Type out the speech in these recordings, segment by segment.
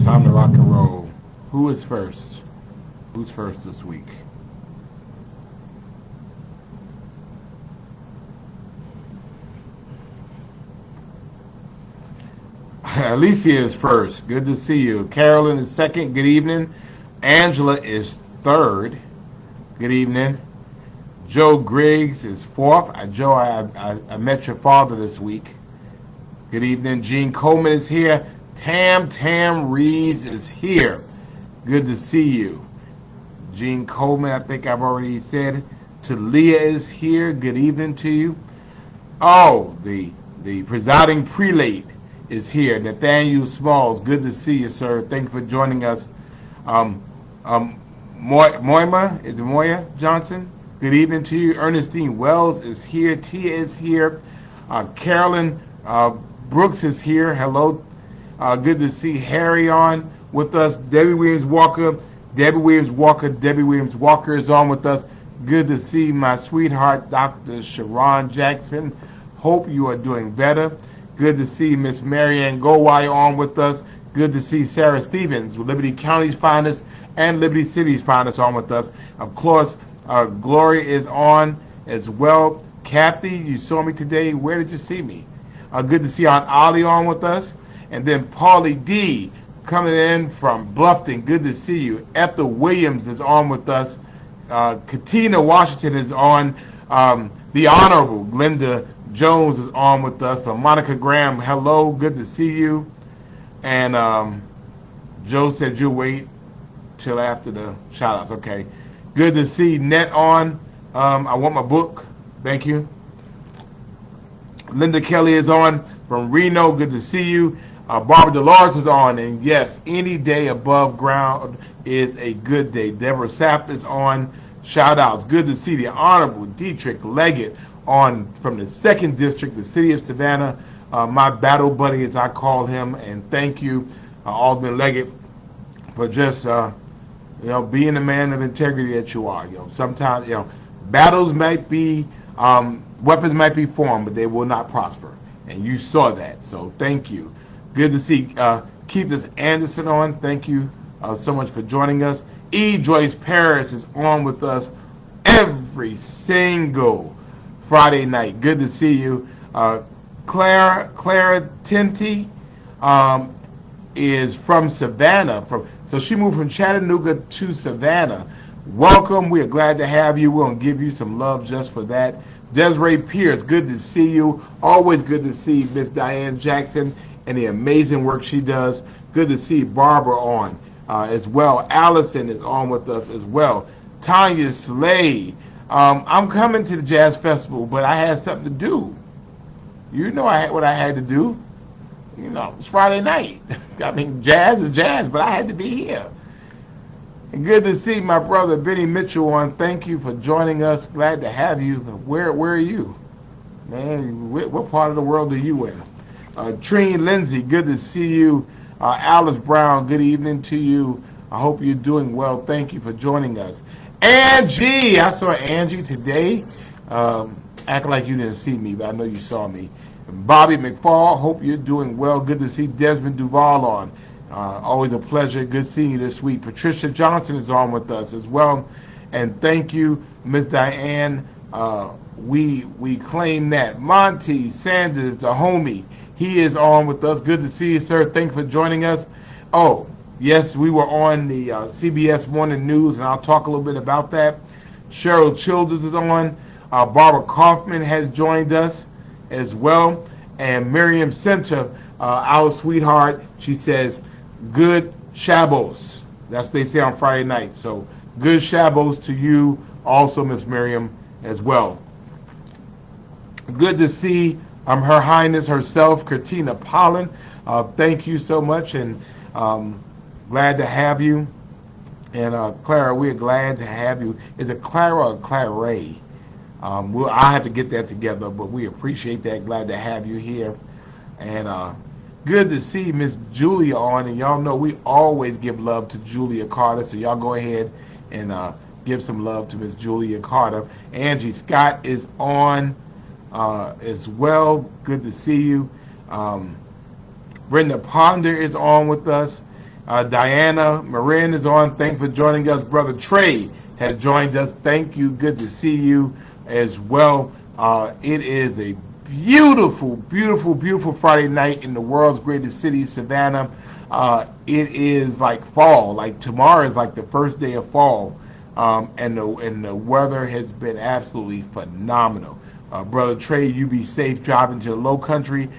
Time to rock and roll. Who is first? Who's first this week? Alicia is first. Good to see you. Carolyn is second. Good evening. Angela is third. Good evening. Joe Griggs is fourth. Joe, I met your father this week. Good evening. Gene Coleman is here. Tam Reeves is here. Good to see you. Gene Coleman, I think I've already said. Talia is here. Good evening to you. Oh, the presiding prelate is here. Nathaniel Smalls, good to see you, sir. Thank you for joining us. Um, Moima, is it Moya Johnson? Good evening to you. Ernestine Wells is here. Tia is here. Carolyn Brooks is here. Hello. Good to see Harry on with us. Debbie Williams Walker. Debbie Williams Walker is on with us. Good to see my sweetheart, Dr. Sharon Jackson. Hope you are doing better. Good to see Miss Marianne Gowai on with us. Good to see Sarah Stevens, Liberty County's finest and Liberty City's finest, on with us. Of course, Gloria is on as well. Kathy, you saw me today. Where did you see me? Good to see Aunt Ollie on with us. And then Paulie D coming in from Bluffton. Good to see you. Ethel Williams is on with us. Katina Washington is on. The Honorable Glenda Jones is on with us. From Monica Graham, hello. Good to see you. And Joe said you'll wait till after the shout outs. Okay. Good to see Net on. I want my book. Thank you. Linda Kelly is on from Reno. Good to see you. Barbara Dolores is on. And yes, any day above ground is a good day. Deborah Sapp is on. Shout outs. Good to see the Honorable Dietrich Leggett on from the 2nd District, the City of Savannah. My battle buddy, as I call him. And thank you, Alderman Leggett, for just being the man of integrity that you are. Sometimes battles might be weapons might be formed, but they will not prosper, and you saw that. So thank you. Good to see Keithus Anderson on. Thank you so much for joining us. E. Joyce Paris is on with us every single Friday night. Good to see you. Clara Tinty is from Savannah. So she moved from Chattanooga to Savannah. Welcome. We are glad to have you. We're going to give you some love just for that. Desiree Pierce, good to see you. Always good to see Miss Diane Jackson and the amazing work she does. Good to see Barbara on as well. Allison is on with us as well. Tanya Slade. I'm coming to the Jazz Festival, but I had something to do. You know what I had to do. It's Friday night. I mean, jazz is jazz, but I had to be here. And good to see my brother Benny Mitchell on. Thank you for joining us. Glad to have you. Where are you? Man, what part of the world are you in? Treen Lindsay, good to see you. Alice Brown, good evening to you. I hope you're doing well. Thank you for joining us. Angie, I saw Angie today. Acting like you didn't see me, but I know you saw me. Bobby McFall, hope you're doing well. Good to see Desmond Duval on. Always a pleasure. Good seeing you this week. Patricia Johnson is on with us as well. And thank you, Miss Diane. We claim that. Monty Sanders, the homie, he is on with us. Good to see you, sir. Thanks for joining us. Oh, yes, we were on the CBS Morning News, and I'll talk a little bit about that. Cheryl Childers is on. Barbara Kaufman has joined us as well. And Miriam Center, our sweetheart, she says, good Shabbos. That's what they say on Friday night. So good Shabbos to you also, Miss Miriam, as well. Good to see Her Highness herself, Katina Pollen. Thank you so much, and glad to have you. And Clara, we're glad to have you. Is it Clara or Clara? I have to get that together, but we appreciate that. Glad to have you here. And good to see Miss Julia on. And y'all know we always give love to Julia Carter, so y'all go ahead and give some love to Miss Julia Carter. Angie Scott is on as well. Good to see you. Brenda Ponder is on with us. Diana Marin is on. Thanks for joining us. Brother Trey has joined us. Thank you. Good to see you as well. It is a beautiful, beautiful, beautiful Friday night in the world's greatest city, Savannah. It is like fall. Like tomorrow is like the first day of fall, and the weather has been absolutely phenomenal. Brother Trey, you be safe driving to the Low Country.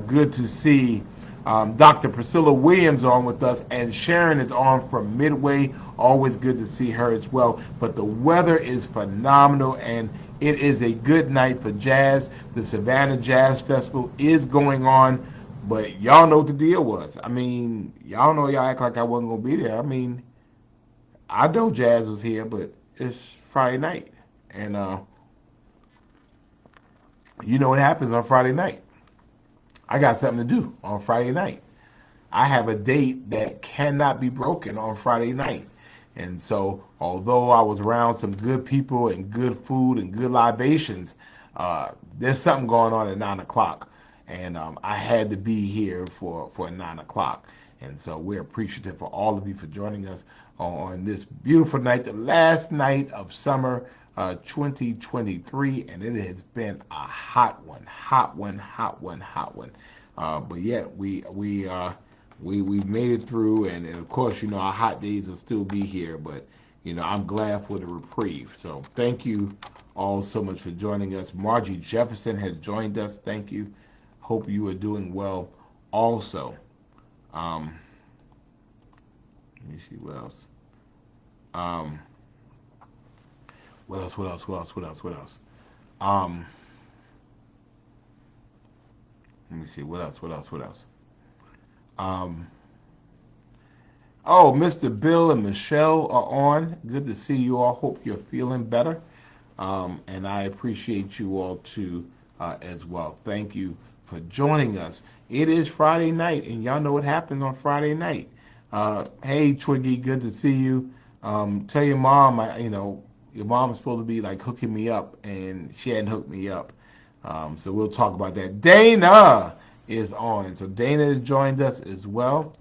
Good to see Dr. Priscilla Williams on with us, and Sharon is on from Midway. Always good to see her as well. But the weather is phenomenal, and it is a good night for jazz. The Savannah Jazz Festival is going on, but y'all know what the deal was. I mean, y'all know y'all act like I wasn't going to be there. I mean, I know jazz was here, but it's Friday night. And you know what happens on Friday night. I got something to do on Friday night. I have a date that cannot be broken on Friday night. And so, although I was around some good people and good food and good libations, there's something going on at 9 o'clock. And I had to be here for 9 o'clock. And so, we're appreciative for all of you for joining us on this beautiful night, the last night of summer 2023. And it has been a hot one, hot one, hot one, hot one. But yet, we made it through, and of course, you know, our hot days will still be here, but, you know, I'm glad for the reprieve. So thank you all so much for joining us. Margie Jefferson has joined us. Thank you. Hope you are doing well also. Let me see what else. Um, what else, what else, what else, what else, what else? Um, Let me see, what else, what else, what else? Um, Oh, Mr. Bill and Michelle are on. Good to see you all. Hope you're feeling better. And I appreciate you all too as well. Thank you for joining us. It is Friday night, and y'all know what happens on Friday night. Hey, Twiggy, good to see you. Tell your mom, your mom is supposed to be like hooking me up, and she hadn't hooked me up. So we'll talk about that. Dana is on. So Dana has joined us as well.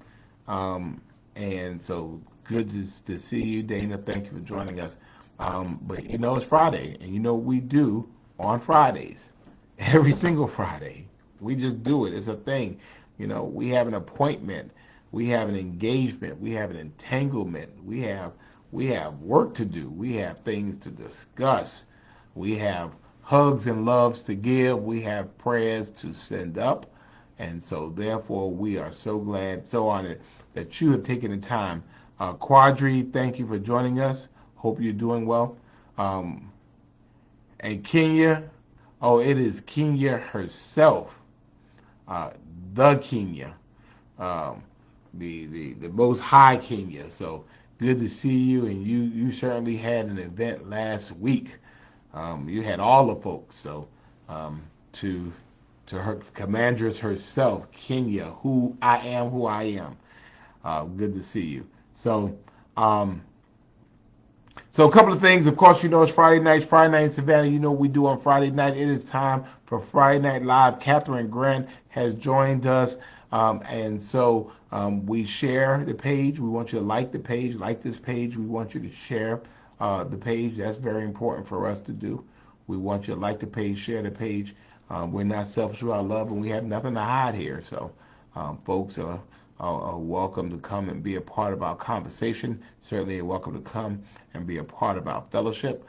Um, and so good to see you, Dana. Thank you for joining us. But you know, it's Friday, and you know what we do on Fridays, every single Friday. We just do it. It's a thing. You know, we have an appointment, we have an engagement, we have an entanglement, we have work to do, we have things to discuss, we have hugs and loves to give, we have prayers to send up, and so therefore we are so glad, so honored that you have taken the time. Quadri, thank you for joining us. Hope you're doing well. Um, and Kenya, oh, it is Kenya herself, uh, the Kenya, um, the most high Kenya. So good to see you, and you certainly had an event last week. You had all the folks. So to her commandress herself, Kenya, who I am. Good to see you. So, um, so a couple of things. Of course, you know it's Friday night. Friday night in Savannah. You know what we do on Friday night. It is time for Friday Night Live. Catherine Grant has joined us, and so we share the page. We want you to like the page, like this page. We want you to share the page. That's very important for us to do. We want you to like the page, share the page. We're not selfish with our love, and we have nothing to hide here. So, folks are welcome to come and be a part of our conversation. Certainly, you're welcome to come and be a part of our fellowship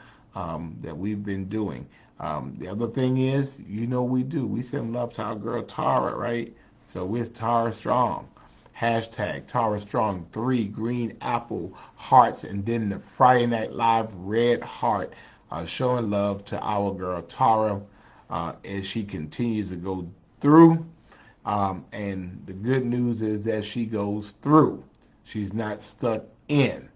that we've been doing. The other thing is, you know, we do. We send love to our girl Tara, right? So we're Tara Strong. Hashtag Tara Strong 3 green apple hearts, and then the Friday Night Live red heart, showing love to our girl Tara as she continues to go through. And the good news is that she goes through. She's not stuck in.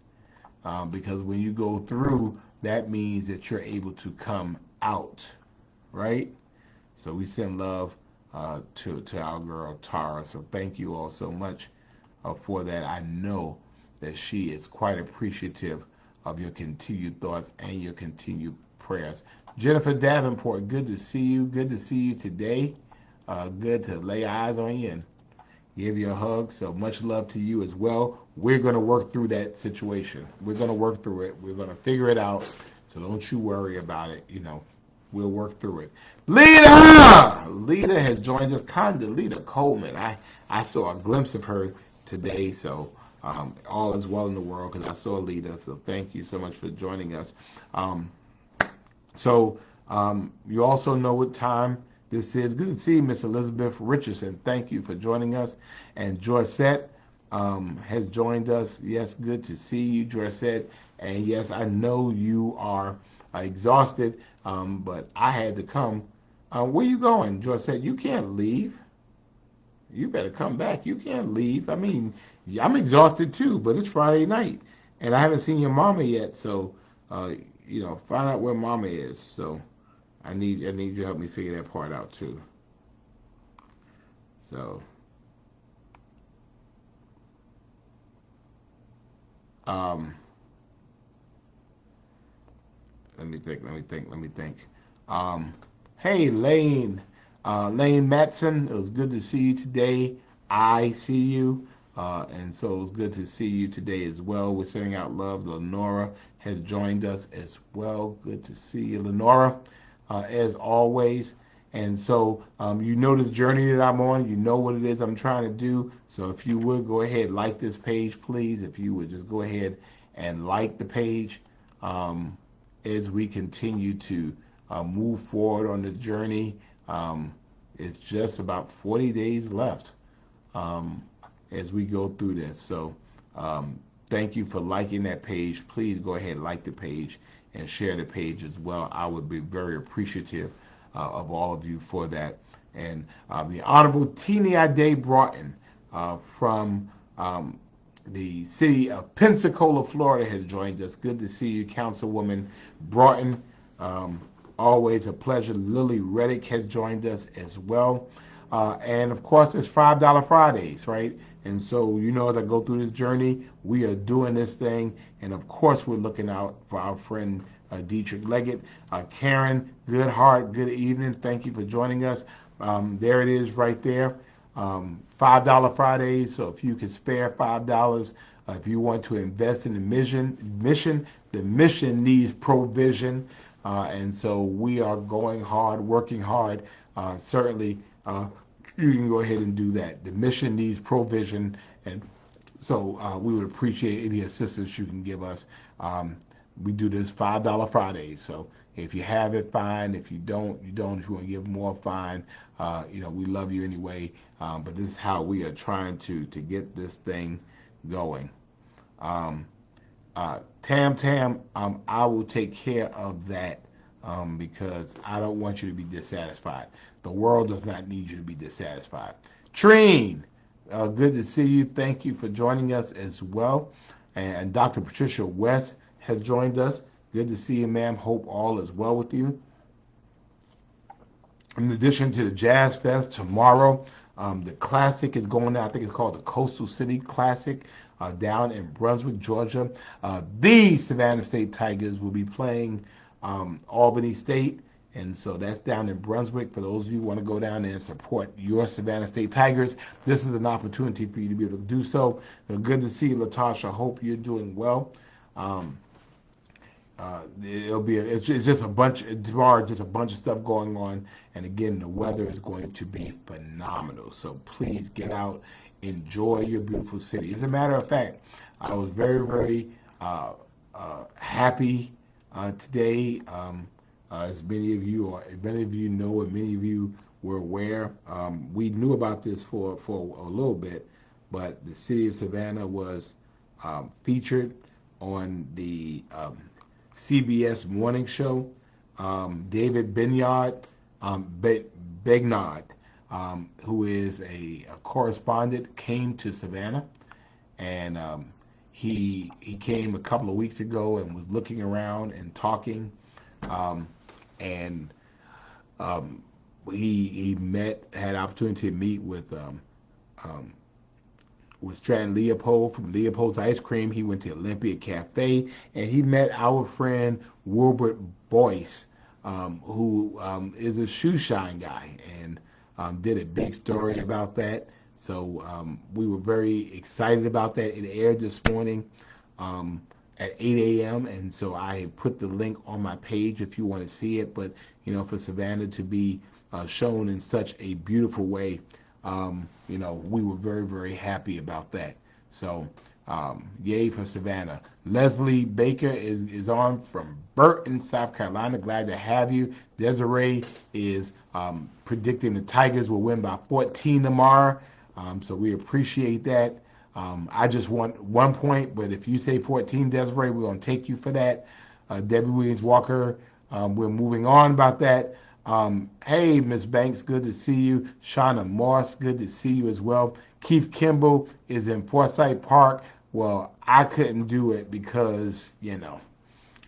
Because when you go through, that means that you're able to come out, right? So we send love to our girl Tara. So thank you all so much for that. I know that she is quite appreciative of your continued thoughts and your continued prayers. Jennifer Davenport, good to see you. Good to see you today. Good to lay eyes on you and give you a hug. So much love to you as well. We're going to work through that situation. We're going to work through it. We're going to figure it out. So don't you worry about it. We'll work through it. Lita has joined us. Lita Coleman. I saw a glimpse of her today. So all is well in the world because I saw Lita. So thank you so much for joining us. Um, you also know what time this is. Good to see you, Miss Elizabeth Richardson. Thank you for joining us. And Joycette has joined us. Yes, good to see you, Joycette. And yes, I know you are exhausted, but I had to come. Where you going, Joycette? You can't leave. You better come back. You can't leave. I mean, I'm exhausted too, but it's Friday night, and I haven't seen your mama yet. So, uh, find out where mama is. So, I need you to help me figure that part out too. So, um, let me think. Um, hey, Lane Matson, it was good to see you today. I see you. And so it was good to see you today as well. We're sending out love. Lenora has joined us as well. Good to see you, Lenora, as always. And so you know the journey that I'm on. You know what it is I'm trying to do. So if you would go ahead, like this page, please. If you would just go ahead and like the page. Um, as we continue to move forward on this journey. Um, it's just about 40 days left um, as we go through this. So thank you for liking that page. Please go ahead and like the page and share the page as well. I would be very appreciative of all of you for that. And the Honorable Teeny Ade Broughton from the city of Pensacola, Florida, has joined us. Good to see you, Councilwoman Broughton. Um, Always a pleasure. Lily Reddick has joined us as well. And of course, it's $5 Fridays, right? And so, as I go through this journey, we are doing this thing. And of course, we're looking out for our friend Dietrich Leggett. Karen Goodhart, good evening. Thank you for joining us. There it is right there. $5 Fridays. So if you can spare $5, if you want to invest in the the mission needs provision. And so we are going hard, working hard. Certainly, you can go ahead and do that. The mission needs provision, and so we would appreciate any assistance you can give us. We do this $5 Fridays. So if you have it, fine. If you don't, you don't. If you want to give more, fine. We love you anyway. But this is how we are trying to get this thing going. Um, Tam, I will take care of that because I don't want you to be dissatisfied. The world does not need you to be dissatisfied. Treen, good to see you. Thank you for joining us as well. And Dr. Patricia West has joined us. Good to see you, ma'am. Hope all is well with you. In addition to the Jazz Fest tomorrow, the Classic is going on. I think it's called the Coastal City Classic down in Brunswick, Georgia. The Savannah State Tigers will be playing Albany State. And so that's down in Brunswick. For those of you who want to go down there and support your Savannah State Tigers, this is an opportunity for you to be able to do so. Good to see you, Latasha. Hope you're doing well. Um, it's just a bunch tomorrow, just a bunch of stuff going on, and again, the weather is going to be phenomenal. So please get out, enjoy your beautiful city. As a matter of fact, I was very, very happy today. As many of you know, and many of you were aware, we knew about this for a little bit, but the city of Savannah was featured on the CBS morning show. David Begnard, who is a correspondent, came to Savannah, and he came a couple of weeks ago and was looking around and talking, and he had opportunity to meet with Stratton Leopold from Leopold's Ice Cream. He went to Olympia Cafe, and he met our friend Wilbert Boyce, who is a shoe shine guy, and did a big story about that. So we were very excited about that. It aired this morning at 8 a.m. And so I put the link on my page if you want to see it. But for Savannah to be shown in such a beautiful way, we were very, very happy about that. So yay for Savannah. Leslie Baker is on from Burton, South Carolina. Glad to have you. Desiree is predicting the Tigers will win by 14 tomorrow. So we appreciate that. I just want 1 point, but if you say 14, Desiree, we're going to take you for that. Debbie Williams Walker, we're moving on about that. Hey, Miss Banks, good to see you. Shauna Moss, good to see you as well. Keith Kimball is in Forsyth Park. Well, I couldn't do it because,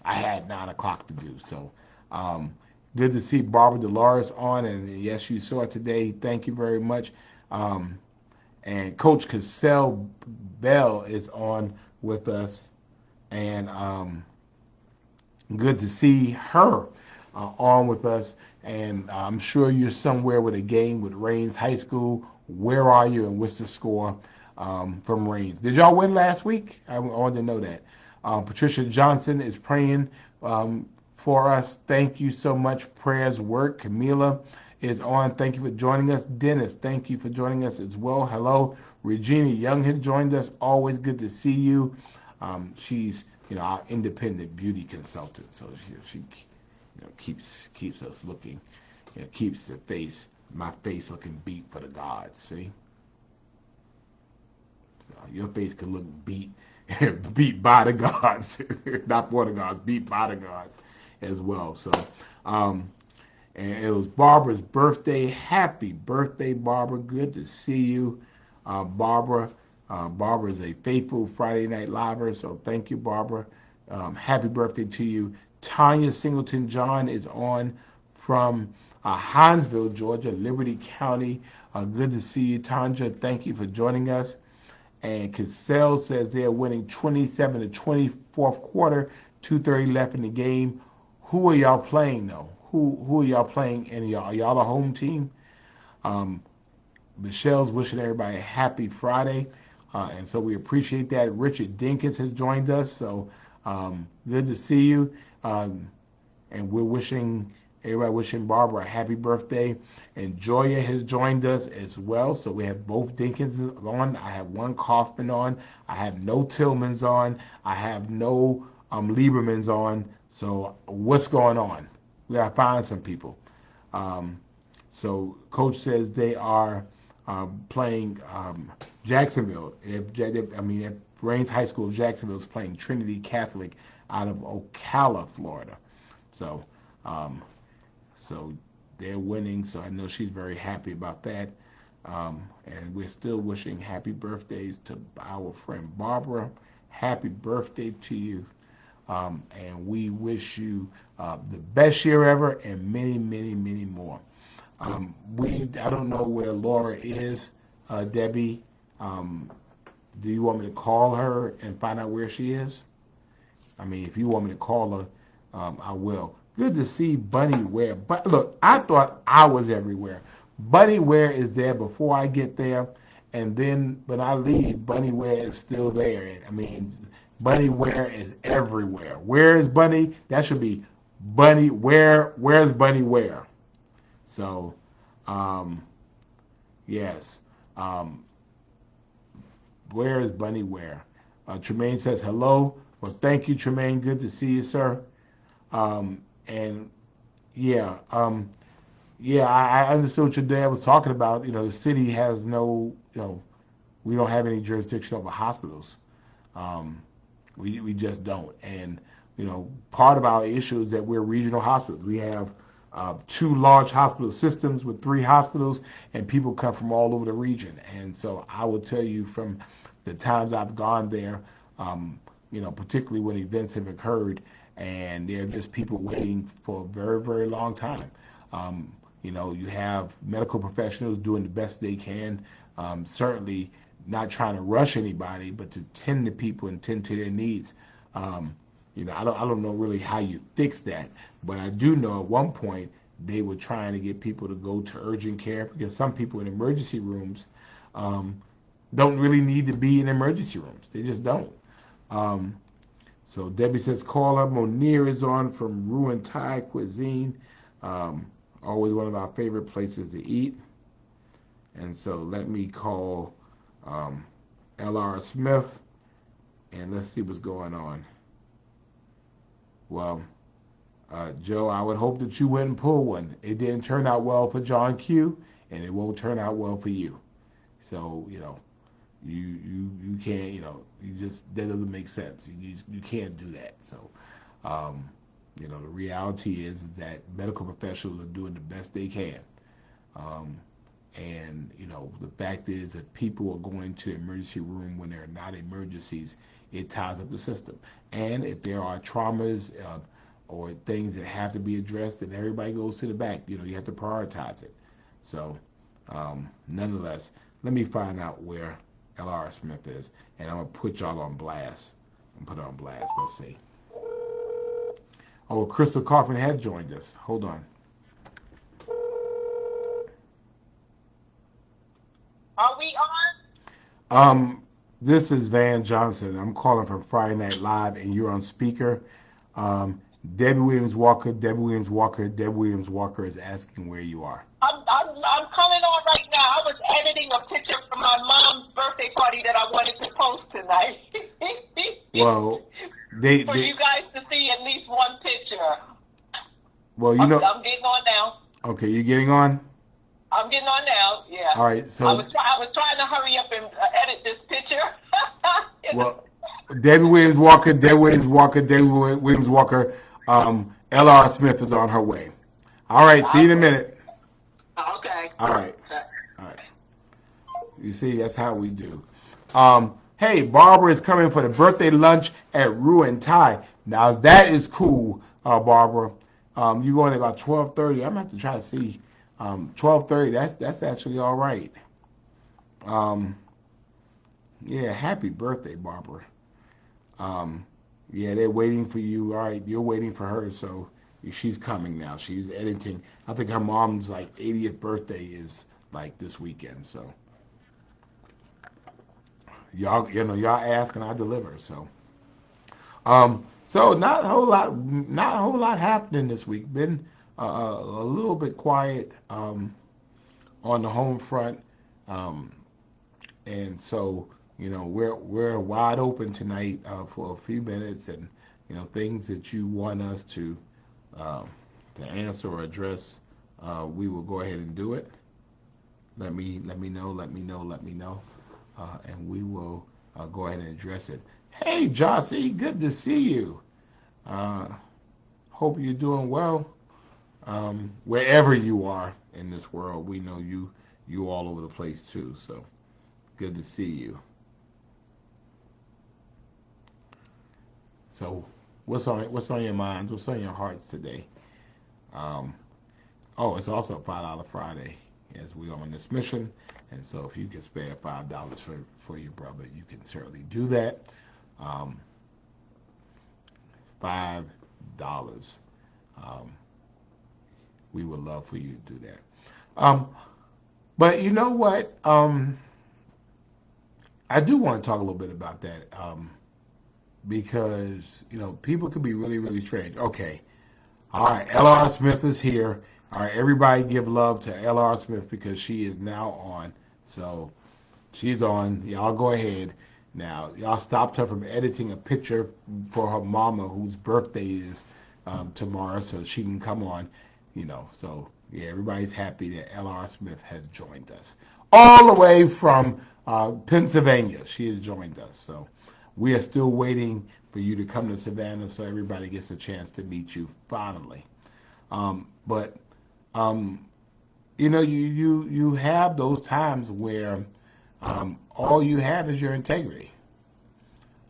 I had 9 o'clock to do. So good to see Barbara Dolores on, and yes, you saw it today. Thank you very much. And Coach Cassell Bell is on with us, and good to see her on with us. And I'm sure you're somewhere with a game with Rains High School. Where are you, and what's the score from Rains? Did y'all win last week? I wanted to know that. Patricia Johnson is praying for us. Thank you so much. Prayers work. Camila is on. Thank you for joining us. Dennis, thank you for joining us as well. Hello. Regina Young has joined us. Always good to see you. She's our independent beauty consultant, so she keeps us looking, keeps my face looking beat for the gods. See, so your face can look beat beat by the gods, not for the gods, beat by the gods as well. So and it was Barbara's birthday. Happy birthday, Barbara. Good to see you, Barbara. Barbara is a faithful Friday Night Liver, so thank you, Barbara. Happy birthday to you. Tanya Singleton John is on from Hinesville, Georgia, Liberty County. Good to see you, Tanya. Thank you for joining us. And Cassell says they're winning 27 to 20, fourth quarter, 2:30 left in the game. Who are y'all playing, though? Who are y'all playing? And are y'all a home team? Michelle's wishing everybody a happy Friday. And so we appreciate that. Richard Dinkins has joined us. So good to see you. And we're wishing Barbara a happy birthday. And Joya has joined us as well. So we have both Dinkins on. I have one Kaufman on. I have no Tillmans on. I have no Liebermans on. So what's going on? We got to find some people. So Coach says they are playing Jacksonville. If Rains High School Jacksonville is playing Trinity Catholic out of Ocala, Florida. So they're winning. So I know she's very happy about that. And we're still wishing happy birthdays to our friend Barbara. Happy birthday to you. And we wish you the best year ever and many, many, many more. I don't know where Laura is, Debbie. Do you want me to call her and find out where she is? If you want me to call her, I will. Good to see Bunny Ware. But look, I thought I was everywhere. Bunny Ware is there before I get there, and then when I leave, Bunny Ware is still there. Bunny Ware is everywhere. Where is Bunny? That should be Bunny Where. Where's Bunny Ware? So, yes. Where is Bunny Ware? Tremaine says hello. Well, thank you, Tremaine. Good to see you, sir. And yeah, I understood what your dad was talking about. The city has no, we don't have any jurisdiction over hospitals. We just don't. And, part of our issue is that we're regional hospitals. We have 2 large hospital systems with 3 hospitals, and people come from all over the region. And so I will tell you from the times I've gone there, particularly when events have occurred, and there are just people waiting for a very, very long time. You have medical professionals doing the best they can, certainly not trying to rush anybody, but to tend to people and tend to their needs. I don't know really how you fix that, but I do know at one point they were trying to get people to go to urgent care because some people in emergency rooms don't really need to be in emergency rooms. They just don't. Um, so Debbie says, call her. Monir is on from Ruin Thai Cuisine. Um, Always one of our favorite places to eat. And so let me call um, L.R. Smith and let's see what's going on. Well, Joe, I would hope that you wouldn't pull one. It didn't turn out well for John Q, and it won't turn out well for you. So, you can't, you just, that doesn't make sense. You can't do that. So, um, the reality is that medical professionals are doing the best they can. Um, and the fact is that people are going to the emergency room when they're not emergencies, it ties up the system. And if there are traumas or things that have to be addressed, then everybody goes to the back. You have to prioritize it. So, nonetheless, let me find out where L.R. Smith is, and I'm gonna put y'all on blast. Put it on blast. Let's see. Oh, Crystal Kaufman had joined us. Hold on. Are we on? This is Van Johnson. I'm calling from Friday Night Live, and you're on speaker. Um, Debbie Williams Walker, Debbie Williams Walker, Debbie Williams Walker is asking where you are. I'm coming on right now. I was editing a picture from my mom's birthday party that I wanted to post tonight. Well, For you guys to see at least one picture. Well, I'm getting on now. Okay, you're getting on? I'm getting on now, yeah. All right, so I was trying to hurry up and edit this picture. Well, Debbie Williams Walker, Debbie Williams Walker, Debbie Williams Walker, L.R. Smith is on her way. All right, see you in a minute. Okay. All right. You see, that's how we do. Hey, Barbara is coming for the birthday lunch at Ruin Thai. Now that is cool, Barbara. You going at about 12:30? I'm gonna have to try to see. 12:30. That's actually all right. Yeah, happy birthday, Barbara. Yeah, they're waiting for you. All right, you're waiting for her, so she's coming now. She's editing. I think her mom's 80th birthday is this weekend. So y'all ask and I deliver. So not a whole lot happening this week. Been a little bit quiet on the home front, um, and so we're wide open tonight for a few minutes, and things that you want us to answer or address, we will go ahead and do it. Let me know, and we will go ahead and address it. Hey, Jossie, good to see you. Uh, Hope you're doing well. Wherever you are in this world, we know you all over the place too. So good to see you. So what's on your minds? What's on your hearts today? Um, oh, it's also $5 Friday as we are on this mission, and so if you can spare $5 for your brother, you can certainly do that. Um, $5. Um, we would love for you to do that. But you know what? I do want to talk a little bit about that because people can be really really strange. Okay, all right. L.R. Smith is here. All right, everybody give love to L.R. Smith because she is now on. So she's on. Y'all go ahead. Now, y'all stopped her from editing a picture for her mama whose birthday is tomorrow so she can come on. So yeah, everybody's happy that L.R. Smith has joined us. All the way from Pennsylvania, she has joined us. So we are still waiting for you to come to Savannah so everybody gets a chance to meet you finally. But you have those times where all you have is your integrity,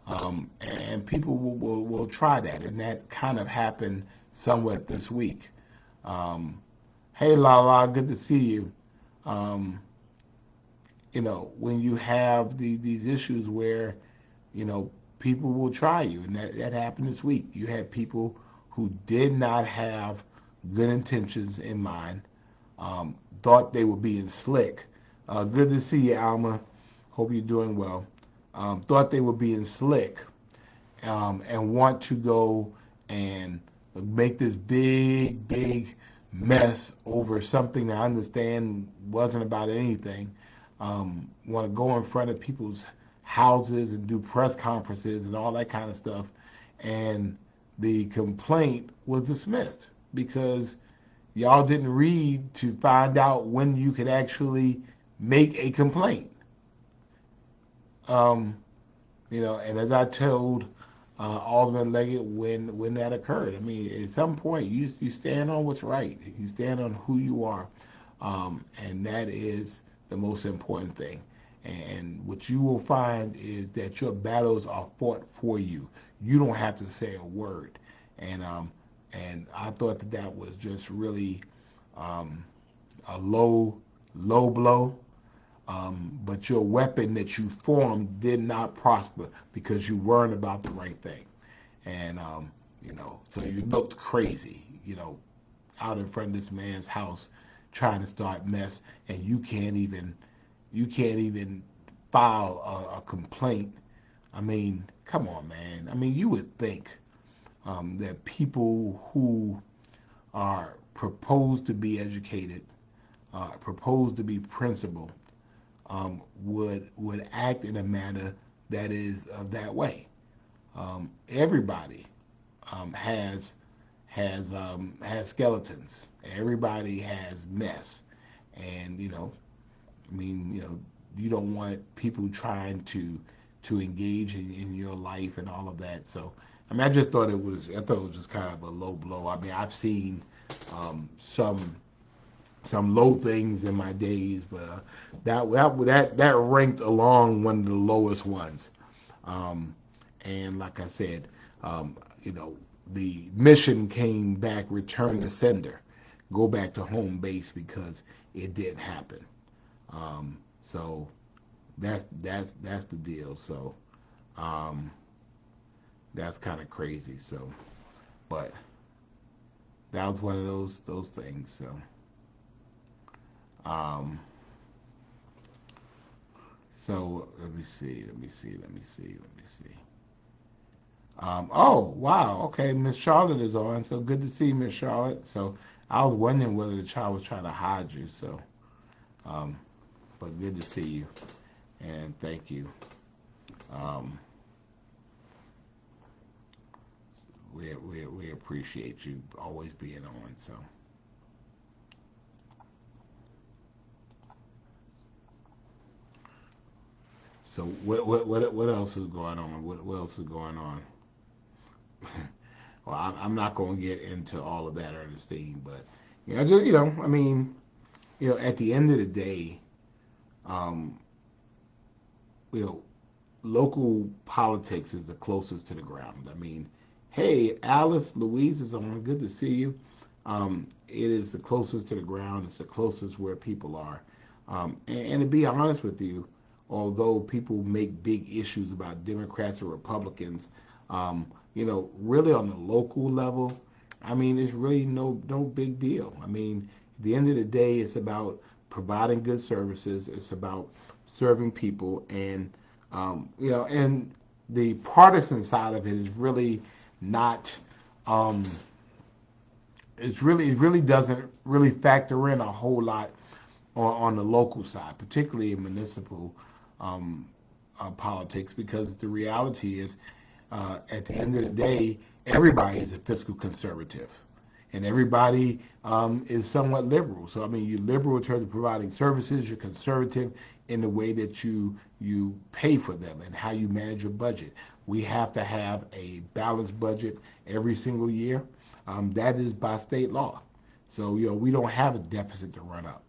and people will try that, and that kind of happened somewhat this week. Hey, Lala, good to see you. Um, when you have these issues where people will try you, and that happened this week. You had people who did not have good intentions in mind, thought they were being slick, Good to see you, Alma. Hope you're doing well. Thought they were being slick and want to go and make this big mess over something that I understand wasn't about anything. Want to go in front of people's houses and do press conferences and all that kind of stuff. And the complaint was dismissed because y'all didn't read to find out when you could actually make a complaint. Um, and as I told Alderman Leggett when that occurred, I mean, at some point you stand on what's right. You stand on who you are, and that is the most important thing. And what you will find is that your battles are fought for you. You don't have to say a word. And I thought that was just really um, a low blow. But your weapon that you formed did not prosper because you weren't about the right thing. And, so you looked crazy, out in front of this man's house trying to start mess, and you can't even file a complaint. I mean, come on, man. I mean, you would think that people who are proposed to be educated, proposed to be principled, would act in a manner that is of that way. Everybody has skeletons. Everybody has mess, and I mean, you don't want people trying to engage in your life and all of that. So, I mean, I thought it was just kind of a low blow. I mean, I've seen some low things in my days, but that ranked along one of the lowest ones. Um, and like I said, um, you know, the mission came back, return to sender, go back to home base because it didn't happen. So that's the deal. So um, that's kind of crazy. So, but that was one of those things. So. Um, so let me see. Oh, wow. Okay, Miss Charlotte is on. So good to see you, Miss Charlotte. So I was wondering whether the child was trying to hide you. So, um, but good to see you and thank you. Um, we appreciate you always being on. So what else is going on? What else is going on? Well, I'm not going to get into all of that, Ernestine, but I mean, at the end of the day, um, you know, local politics is the closest to the ground. I mean, hey, Alice Louise is on. Good to see you. It is the closest to the ground. It's the closest where people are. And to be honest with you, although people make big issues about Democrats or Republicans, really on the local level, I mean, it's really no big deal. I mean, at the end of the day, it's about providing good services. It's about serving people, and the partisan side of it is really not. Um, it really doesn't really factor in a whole lot on the local side, particularly in municipal um, politics, because the reality is, at the end of the day, everybody is a fiscal conservative, and everybody is somewhat liberal. So I mean, you're liberal in terms of providing services. You're conservative in the way that you pay for them and how you manage your budget. We have to have a balanced budget every single year. That is by state law. So we don't have a deficit to run up.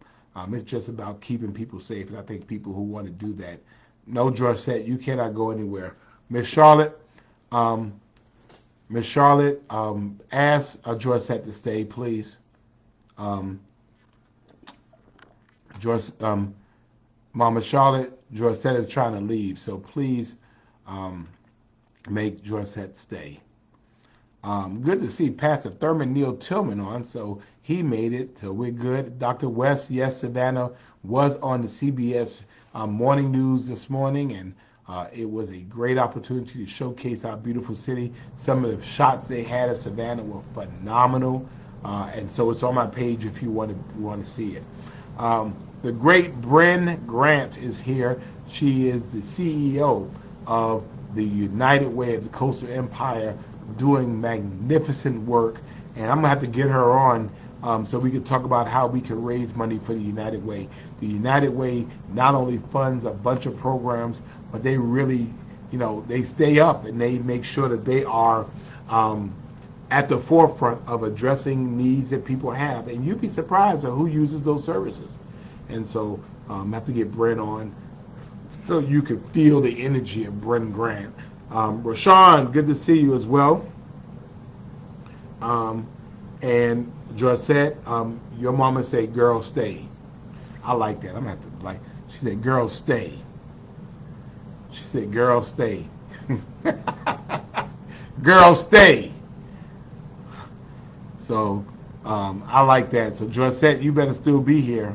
It's just about keeping people safe, and I think people who want to do that. No, Georgette, you cannot go anywhere. Miss Charlotte, um, Miss Charlotte, ask Georgette to stay, please. Um, George, Mama Charlotte, Georgette is trying to leave, so please um, make Georgette stay. Good to see Pastor Thurman Neal Tillman on, so he made it, so we're good. Dr. West, yes, Savannah was on the CBS Morning News this morning, and it was a great opportunity to showcase our beautiful city. Some of the shots they had of Savannah were phenomenal, and so it's on my page if you want to see it. The great Bryn Grant is here. She is the CEO of the United Way of the Coastal Empire, doing magnificent work, and I'm gonna have to get her on so we can talk about how we can raise money for the United Way. The United Way not only funds a bunch of programs, but they really, they stay up and they make sure that they are at the forefront of addressing needs that people have. And you'd be surprised at who uses those services. And so I have to get Brent on so you can feel the energy of Brent Grant. Rashawn, good to see you as well. And Josette, your mama said, "Girl, stay." I like that. I'm gonna have to like. She said, "Girl, stay." She said, "Girl, stay." Girl, stay. So I like that. So Josette, you better still be here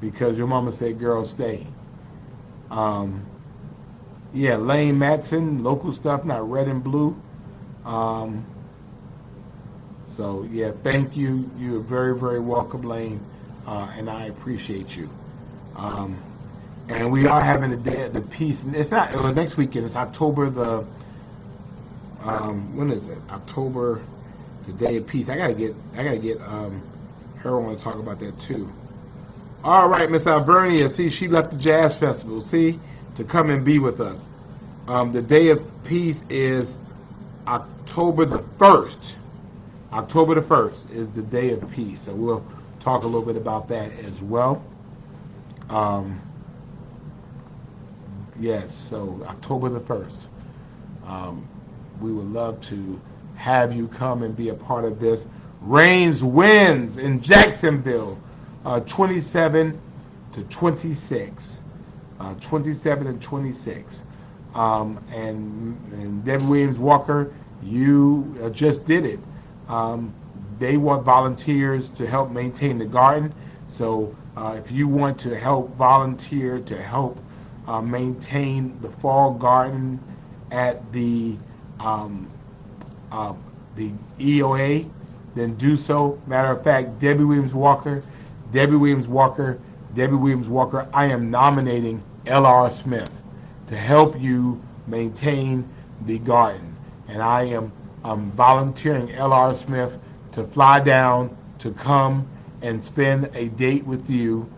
because your mama said, "Girl, stay." Yeah, Lane Matson, local stuff, not red and blue. So yeah, thank you. You're very, very welcome, Lane, and I appreciate you. And we are having the day of the peace. And it's not next weekend. It's October the when is it? October, the day of peace. I gotta get her on to talk about that too. All right, Miss Alvernia. See, she left the jazz festival. See, to come and be with us. The day of peace is October the 1st. October the 1st is the day of peace. So we'll talk a little bit about that as well. Yes, so October the 1st. We would love to have you come and be a part of this. Rains Winds in Jacksonville, 27 to 26. 27 and 26. And Debbie Williams Walker, you just did it. They want volunteers to help maintain the garden. So if you want to help volunteer to help maintain the fall garden at the EOA, then do so. Matter of fact, Debbie Williams Walker, I am nominating L.R. Smith to help you maintain the garden. And I am volunteering L.R. Smith to fly down to come and spend a date with you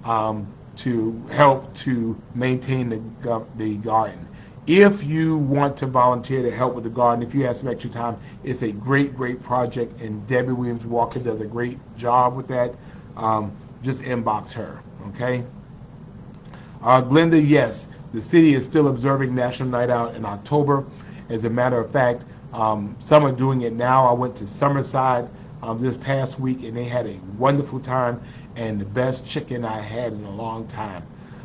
to help to maintain the garden. If you want to volunteer to help with the garden, if you have some extra time, it's a great, great project, and Debbie Williams Walker does a great job with that. Just inbox her, okay? Glenda, yes, the city is still observing National Night Out in October. As a matter of fact, some are doing it now. I went to Summerside this past week, and they had a wonderful time, and the best chicken I had in a long time.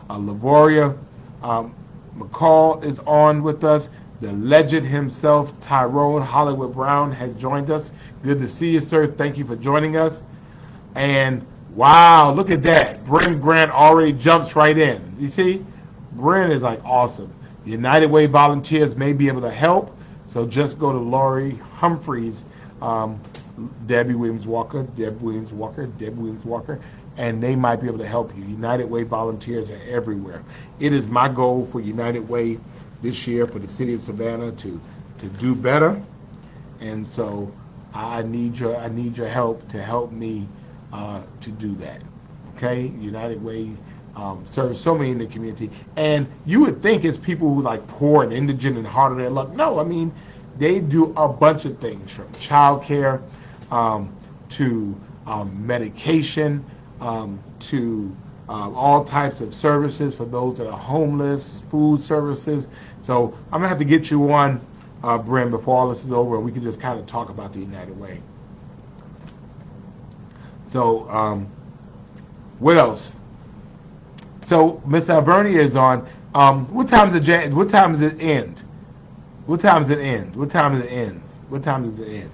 Lavoria McCall is on with us. The legend himself, Tyrone Hollywood Brown, has joined us. Good to see you, sir. Thank you for joining us. And wow, look at that. Bryn Grant already jumps right in. You see? Bryn is like awesome. United Way volunteers may be able to help. So just go to Lori Humphreys, Debbie Williams Walker, and they might be able to help you. United Way volunteers are everywhere. It is my goal for United Way this year for the city of Savannah to do better. And so I need your help to help me to do that. Okay? United Way serves so many in the community. And you would think it's people who like poor and indigent and hard on their luck. No, I mean, they do a bunch of things from childcare to medication to all types of services for those that are homeless, food services. So I'm going to have to get you on, Bryn, before all this is over, and we can just kind of talk about the United Way. So what else? So Miss Alvernia is on. What time does it end? What time does it end? What time does it end? What time does it end?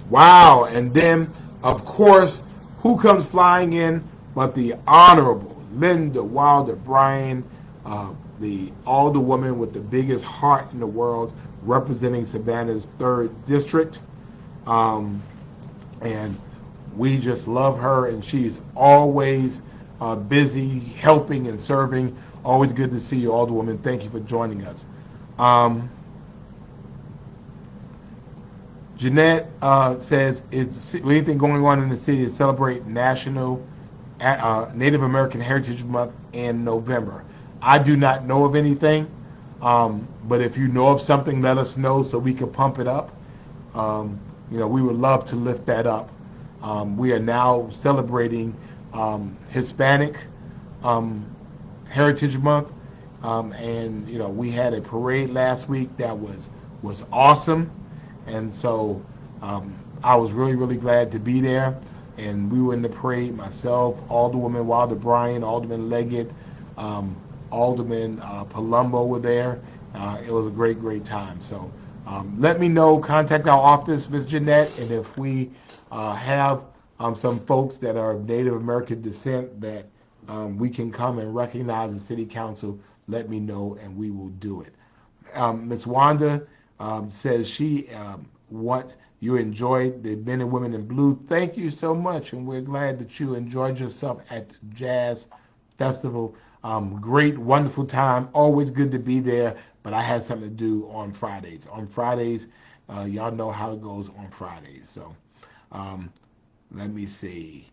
Wow. And then, of course, who comes flying in but the Honorable Linda Wilder Bryan, the alderwoman with the biggest heart in the world, representing Savannah's 3rd District. Um, and we just love her, and she's always busy helping and serving. Always good to see you, Alderwoman. Thank you for joining us. Um, Jeanette says, is anything going on in the city to celebrate National Native American Heritage Month in November? I do not know of anything, but if you know of something, let us know so we can pump it up. We would love to lift that up. We are now celebrating Hispanic Heritage Month, and we had a parade last week that was awesome, and so I was really really glad to be there. And we were in the parade. Myself, Alderwoman Wilder Bryan, Alderman Leggett, Alderman Palumbo were there. It was a great time. So let me know. Contact our office, Ms. Jeanette, and if we have some folks that are of Native American descent that we can come and recognize in City Council, let me know and we will do it. Ms. Wanda says she wants you enjoyed the Men and Women in Blue. Thank you so much, and we're glad that you enjoyed yourself at the Jazz Festival. Great, wonderful time. Always good to be there, but I had something to do on Fridays. On Fridays, y'all know how it goes on Fridays. So let me see.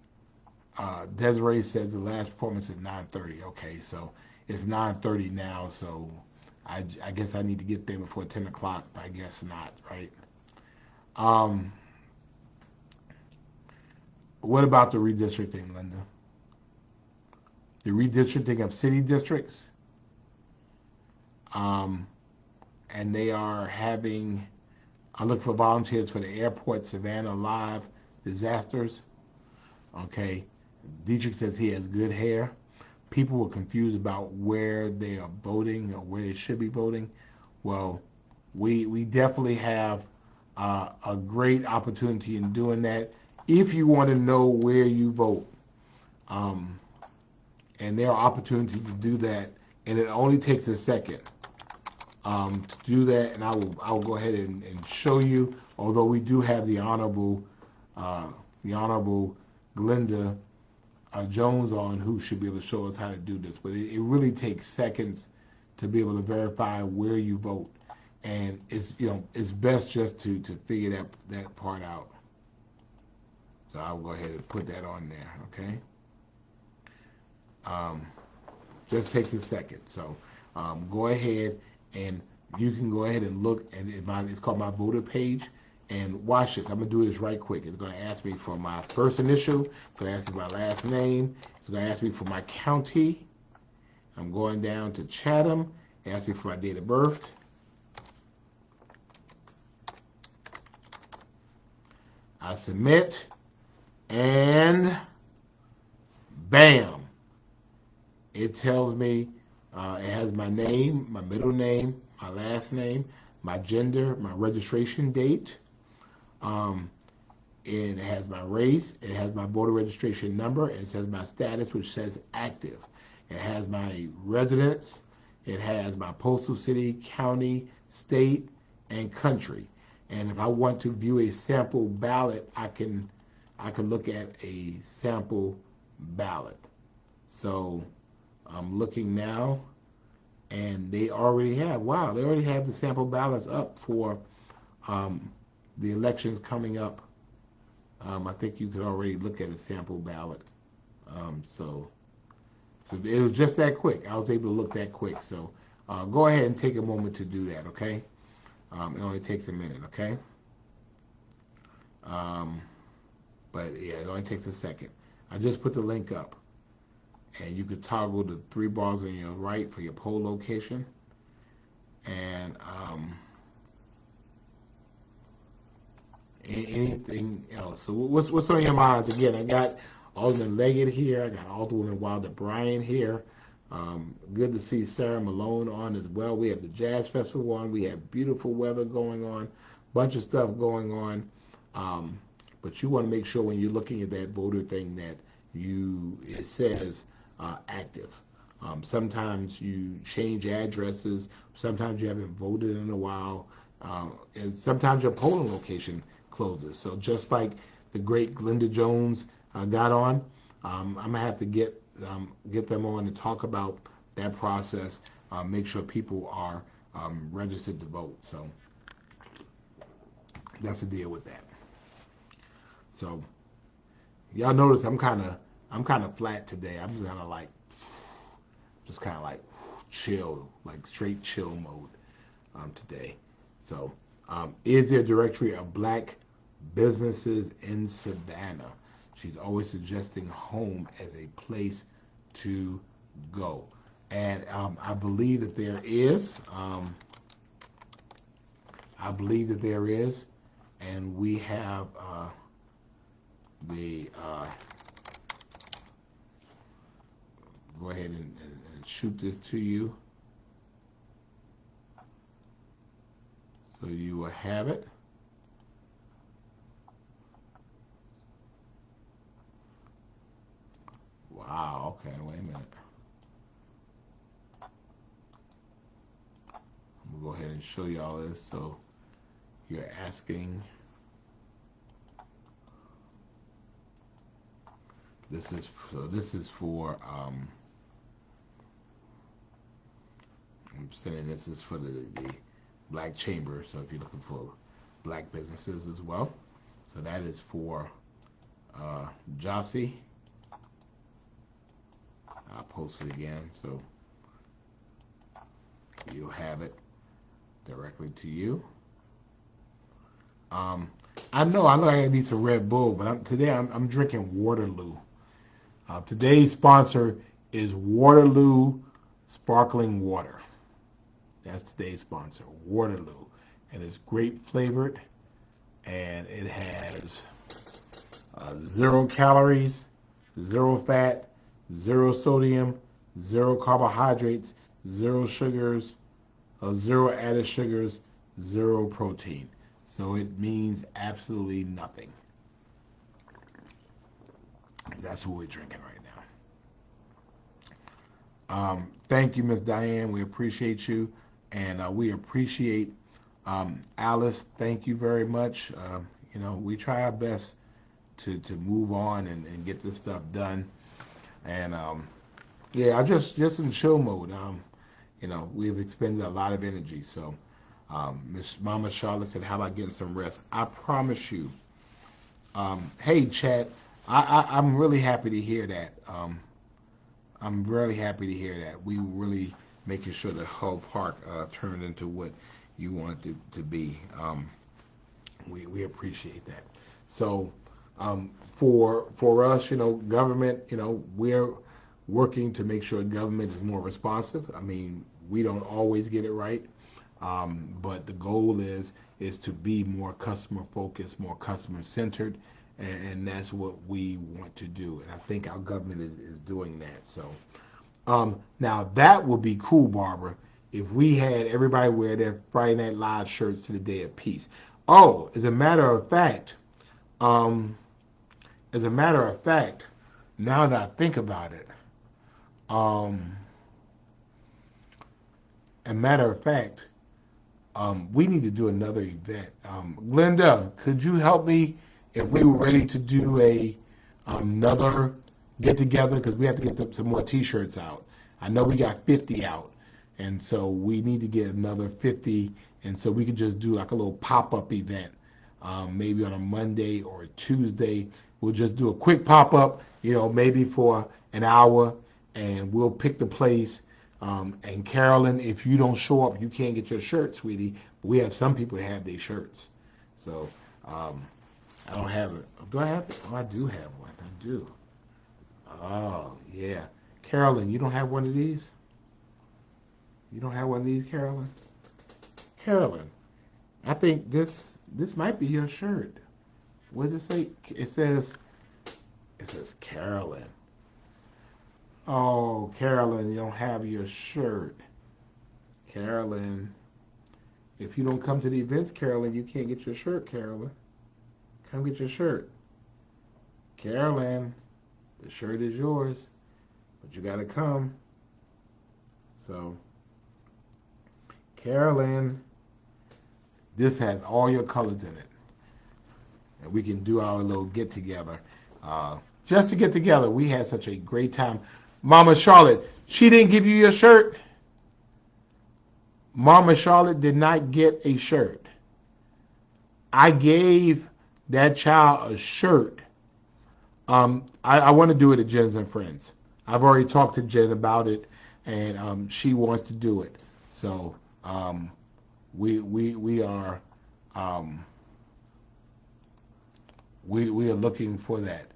Desiree says the last performance at 9:30. Okay, so it's 9:30 now, so I guess I need to get there before 10 o'clock, but I guess not, right? What about the redistricting, Linda? The redistricting of city districts? And they are having, I look for volunteers for the Airport Savannah Live disasters. Okay, Dietrich says he has good hair. People were confused about where they are voting or where they should be voting. Well, we definitely have a great opportunity in doing that. If you want to know where you vote, and there are opportunities to do that, and it only takes a second to do that, and I will go ahead and show you. Although we do have the honorable Glenda Jones on, who should be able to show us how to do this. But it really takes seconds to be able to verify where you vote, and it's best just to figure that part out. So I'll go ahead and put that on there. Okay. Just takes a second. So go ahead and you can go ahead and look, and it's called my voter page. And watch this. I'm going to do this right quick. It's going to ask me for my first initial. It's going to ask me my last name. It's going to ask me for my county. I'm going down to Chatham. It asks me for my date of birth. I submit. And bam. It tells me it has my name, my middle name, my last name, my gender, my registration date. It has my race, it has my voter registration number, and it says my status, which says active. It has my residence, it has my postal city, county, state, and country. And if I want to view a sample ballot, I can look at a sample ballot. So I'm looking now, and they already have the sample ballots up for the elections coming up. I think you could already look at a sample ballot. So it was just that quick. I was able to look that quick. So go ahead and take a moment to do that, okay? It only takes a minute, okay? But yeah, it only takes a second. I just put the link up. And you could toggle the 3 bars on your right for your poll location. And anything else. So what's on your minds? Again, I got Alderman Leggett here. I got Alderwoman Wilder Bryan here. Good to see Sarah Malone on as well. We have the Jazz Festival on. We have beautiful weather going on. Bunch of stuff going on. Um, but you want to make sure when you're looking at that voter thing that it says active. Sometimes you change addresses. Sometimes you haven't voted in a while. And sometimes your polling location closes. So just like the great Glenda Jones got on, I'm gonna have to get them on to talk about that process. Make sure people are registered to vote. So that's the deal with that. So y'all notice I'm kind of flat today. I'm just kind of like chill, like straight chill mode today. So is there a directory of black businesses in Savannah? She's always suggesting home as a place to go. And I believe that there is. I believe that there is. And we have the go ahead and shoot this to you so you will have it. Wow, okay, wait a minute. I'm gonna go ahead and show you all this. So you're asking, this is for I'm saying this is for the Black Chamber. So if you're looking for black businesses as well, so that is for Jossie. I'll post it again so you'll have it directly to you. I know I need some Red Bull, but today I'm drinking Waterloo. Today's sponsor is Waterloo Sparkling Water. That's today's sponsor, Waterloo, and it's grape flavored, and it has 0 calories, 0 fat, 0 sodium, 0 carbohydrates, 0 sugars, 0 added sugars, 0 protein. So it means absolutely nothing. That's what we're drinking right now. Thank you, Miss Diane. We appreciate you, and we appreciate Alice. Thank you very much. We try our best to move on and get this stuff done. And yeah, I just in chill mode. We've expended a lot of energy. So Miss Mama Charlotte said, "How about getting some rest?" I promise you. Hey, Chad, I'm really happy to hear that. I'm really happy to hear that. We really making sure that Hull Park turned into what you want it to be. We appreciate that. So for us, government, we're working to make sure government is more responsive. I mean, we don't always get it right, but the goal is to be more customer focused, more customer centered, and that's what we want to do. And I think our government is doing that. So now that would be cool, Barbara, if we had everybody wear their Friday Night Live shirts to the Day of Peace. Oh, as a matter of fact, um, now that I think about it, um, a matter of fact, we need to do another event. Glenda, could you help me if we were ready to do another get together? Because we have to get some more T-shirts out. I know we got 50 out, and so we need to get another 50. And so we could just do like a little pop-up event, maybe on a Monday or a Tuesday. We'll just do a quick pop-up, maybe for an hour, and we'll pick the place. And Carolyn, if you don't show up, you can't get your shirt, sweetie. We have some people that have their shirts. So I don't have it. Do I have it? Oh, I do have one. I do. Oh, yeah. Carolyn, you don't have one of these? You don't have one of these, Carolyn? Carolyn, I think this might be your shirt. What does it say? It says Carolyn. Oh, Carolyn, you don't have your shirt. Carolyn, if you don't come to the events, Carolyn, you can't get your shirt, Carolyn. Come get your shirt. Carolyn, the shirt is yours, but you got to come. So, Carolyn, this has all your colors in it. And we can do our little get together. Just to get together, we had such a great time. Mama Charlotte, she didn't give you your shirt. Mama Charlotte did not get a shirt. I gave that child a shirt. I want to do it at Jen's and Friends. I've already talked to Jen about it, and she wants to do it. So we are we are looking for that.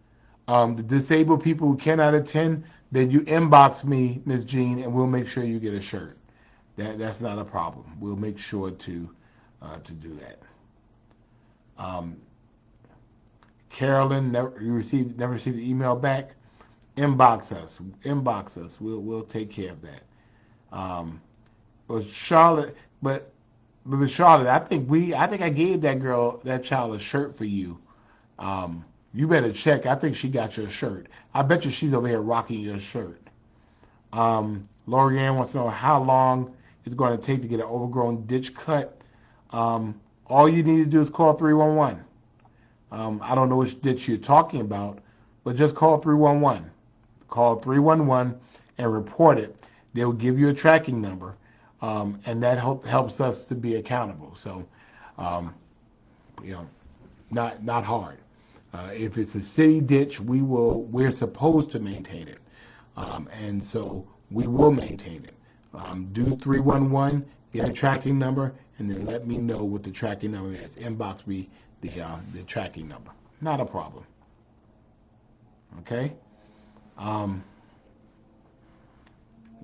The disabled people who cannot attend, then you inbox me, Miss Jean, and we'll make sure you get a shirt. That's not a problem. We'll make sure to do that. Carolyn never received the email back. Inbox us. We'll take care of that. But Charlotte, but Charlotte, I think I gave that child a shirt for you. You better check. I think she got your shirt. I bet you she's over here rocking your shirt. Lorianne wants to know how long it's going to take to get an overgrown ditch cut. All you need to do is call 311. I don't know which ditch you're talking about, but just call 311. Call 311 and report it. They'll give you a tracking number, and that helps us to be accountable. So, not hard. If it's a city ditch, we're supposed to maintain it, and so we will maintain it. Do 311, get a tracking number, and then let me know what the tracking number is. Inbox me the tracking number. Not a problem. Okay.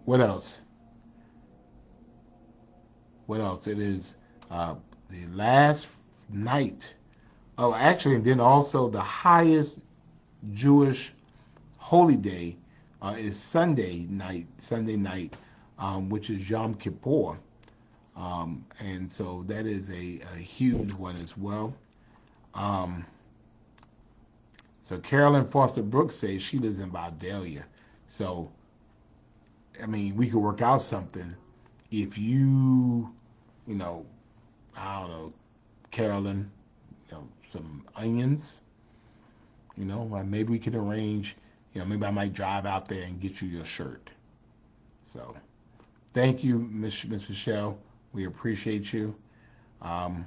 What else? It is the last night. Oh, actually, and then also the highest Jewish holy day is Sunday night, which is Yom Kippur. And so that is a huge one as well. So Carolyn Foster Brooks says she lives in Vidalia. So, I mean, we could work out something if you I don't know, Carolyn, some onions, maybe we can arrange, maybe I might drive out there and get you your shirt. So, thank you, Miss Michelle. We appreciate you. And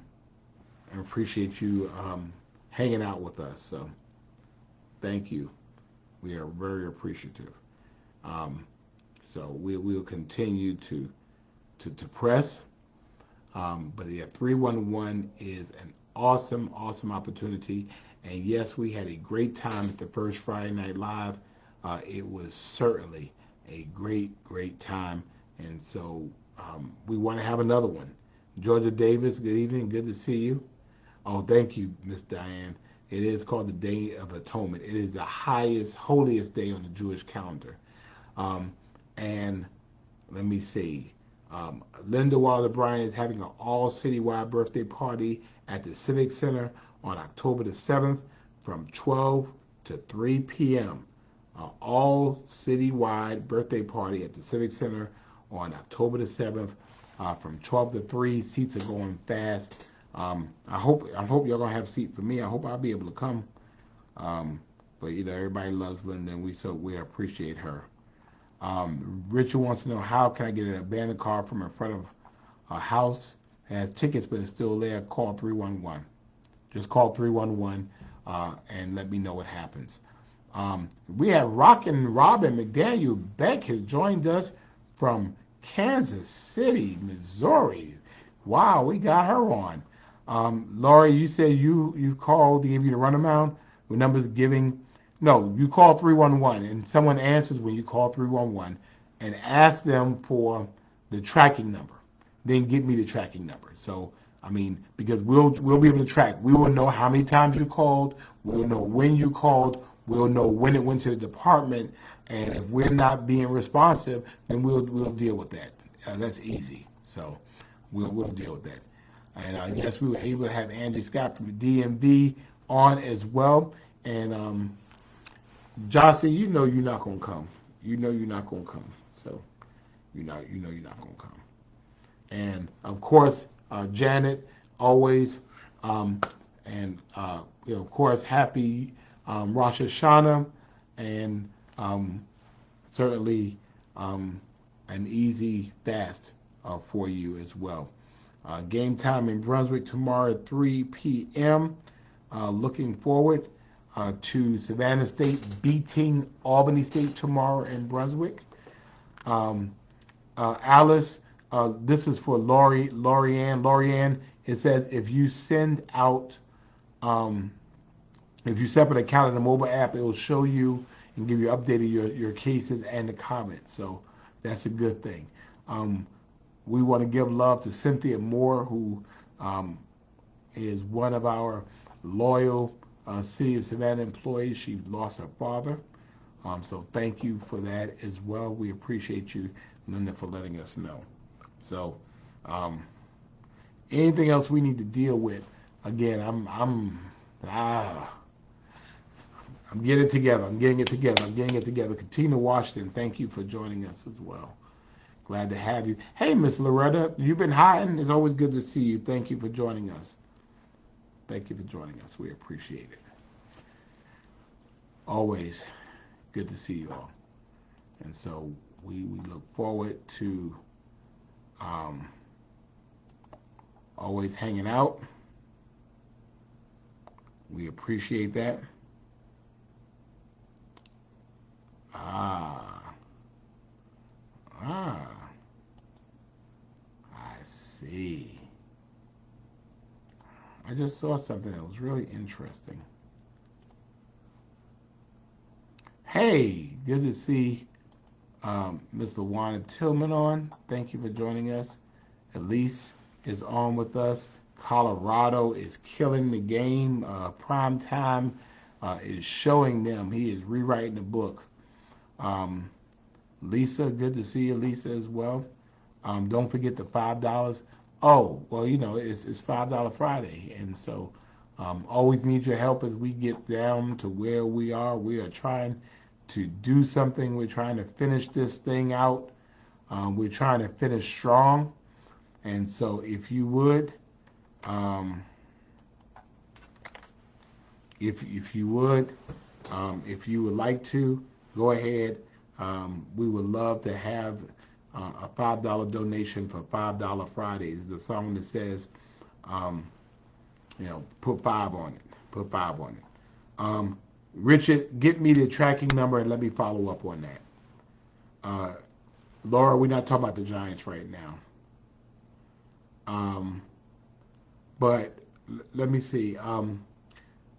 appreciate you hanging out with us. So, thank you. We are very appreciative. So we'll continue to press. But yeah, 311 is an awesome opportunity. And yes, we had a great time at the first Friday Night Live. It was certainly a great time. And so we want to have another one. Georgia Davis, good evening. Good to see you. Oh, thank you, Miss Diane. It is called the Day of Atonement. It is the highest, holiest day on the Jewish calendar. And let me see. Linda Wilder Bryan is having an all citywide birthday party at the Civic Center on October the 7th from 12 to 3 p.m. All citywide birthday party at the Civic Center on October the 7th from 12 to 3. Seats are going fast. I hope y'all gonna have a seat for me. I hope I'll be able to come. But everybody loves Linda, and we appreciate her. Richard wants to know, how can I get an abandoned car from in front of a house? It has tickets, but it's still there. Call 311. Just call 311 and let me know what happens. We have Rockin' Robin McDaniel Beck has joined us from Kansas City, Missouri. Wow, we got her on. Laurie, you said you called to give you the runaround. The number's giving. No, you call 311 and someone answers when you call 311 and ask them for the tracking number. Then give me the tracking number. So, I mean, because we'll be able to track. We will know how many times you called. We'll know when you called. we'll know when it went to the department, and if we're not being responsive, then we'll deal with that. That's easy. So we'll deal with that. And yes, we were able to have Angie Scott from the DMV on as well. And Jossie, you know you're not gonna come. You know you're not gonna come. So you know you're not gonna come. And of course, Janet, always, and of course, happy Rosh Hashanah, and certainly an easy fast for you as well. Game time in Brunswick tomorrow at 3 p.m. Looking forward to Savannah State beating Albany State tomorrow in Brunswick. Alice, this is for Lorianne, it says if you send out, if you set up an account in the mobile app, it will show you and give you updated your cases and the comments. So that's a good thing. We want to give love to Cynthia Moore, who is one of our loyal City of Savannah employees. She lost her father. So thank you for that as well. We appreciate you, Linda, for letting us know. So anything else we need to deal with? Again, I'm getting it together. I'm getting it together. Katina Washington, thank you for joining us as well. Glad to have you. Hey, Miss Loretta, you've been hiding. It's always good to see you. Thank you for joining us. Thank you for joining us. We appreciate it. Always good to see you all. And so we look forward to always hanging out. We appreciate that. I see. I just saw something that was really interesting. Hey, good to see Ms. LaWanda Tillman on. Thank you for joining us. Elise is on with us. Colorado is killing the game. Prime time is showing them. He is rewriting the book. Lisa, good to see you, Lisa, as well. Don't forget the $5. Oh, well, it's $5 Friday. And so always need your help as we get down to where we are. We are trying to do something. We're trying to finish this thing out. We're trying to finish strong. And so if you would, if you would like to, go ahead. We would love to have a $5 donation for $5 Fridays. It's a song that says, put 5 on it. Put 5 on it. Richard, get me the tracking number and let me follow up on that. Laura, we're not talking about the Giants right now. But let me see.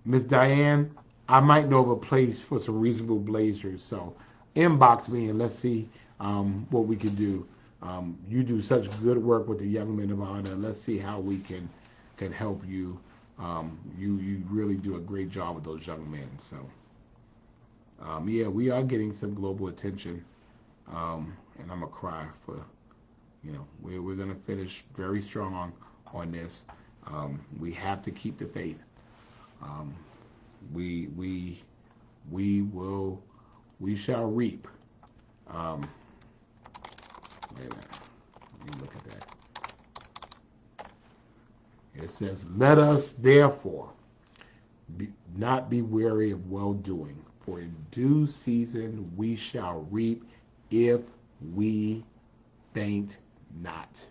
Miss Diane, I might know of a place for some reasonable blazers. So inbox me and let's see what we can do. You do such good work with the Young Men of Honor. Let's see how we can help you. You really do a great job with those young men. So yeah, we are getting some global attention, and I'm gonna cry for. We're gonna finish very strong on this. We have to keep the faith. We shall reap. Wait a minute. Let me look at that. It says, "Let us therefore not be weary of well doing, for in due season we shall reap if we faint not."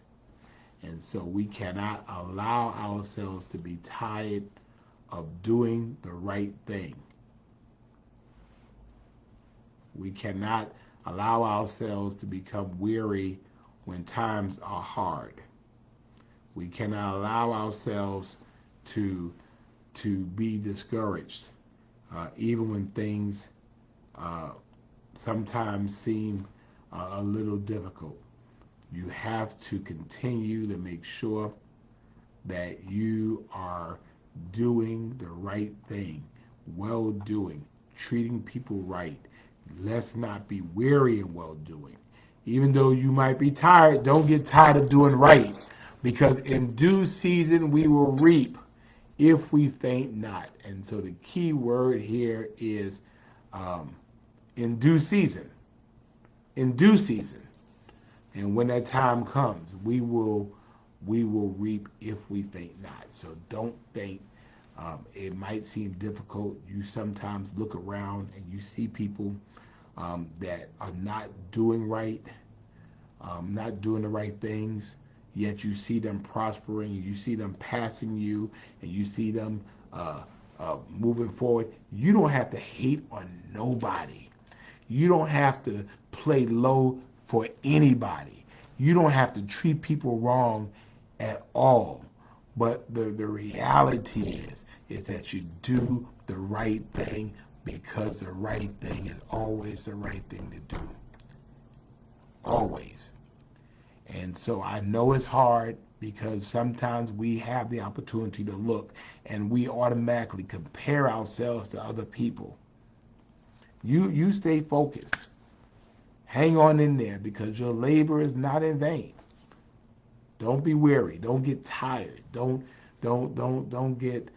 And so we cannot allow ourselves to be tired of doing the right thing. We cannot allow ourselves to become weary when times are hard. We cannot allow ourselves to be discouraged, even when things sometimes seem a little difficult. You have to continue to make sure that you are doing the right thing, well doing, treating people right. Let's not be weary in well doing. Even though you might be tired, don't get tired of doing right, because in due season we will reap if we faint not. And so the key word here is um, in due season. In due season. And when that time comes, we will reap if we faint not. So don't faint. It might seem difficult. You sometimes look around and you see people that are not doing right, not doing the right things, yet you see them prospering, and you see them passing you, and you see them moving forward. You don't have to hate on nobody. You don't have to play low for anybody. You don't have to treat people wrong at all. But the reality is that you do the right thing, because the right thing is always the right thing to do. Always. And so I know it's hard, because sometimes we have the opportunity to look and we automatically compare ourselves to other people. You stay focused. Hang on in there, because your labor is not in vain. Don't be weary. Don't get tired. Don't get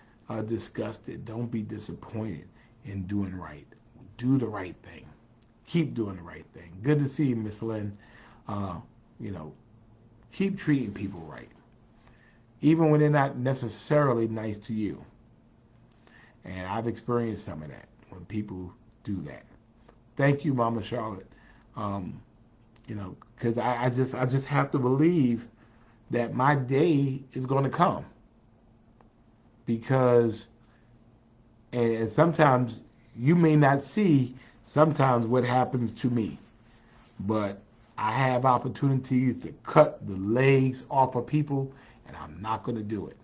disgusted. Don't be disappointed in doing right. Do the right thing. Keep doing the right thing. Good to see you, Miss Lynn. You know, keep treating people right, even when they're not necessarily nice to you. And I've experienced some of that when people do that. Thank you, Mama Charlotte. Because I just have to believe that my day is going to come, because and sometimes you may not see sometimes what happens to me, but I have opportunities to cut the legs off of people, and I'm not going to do it.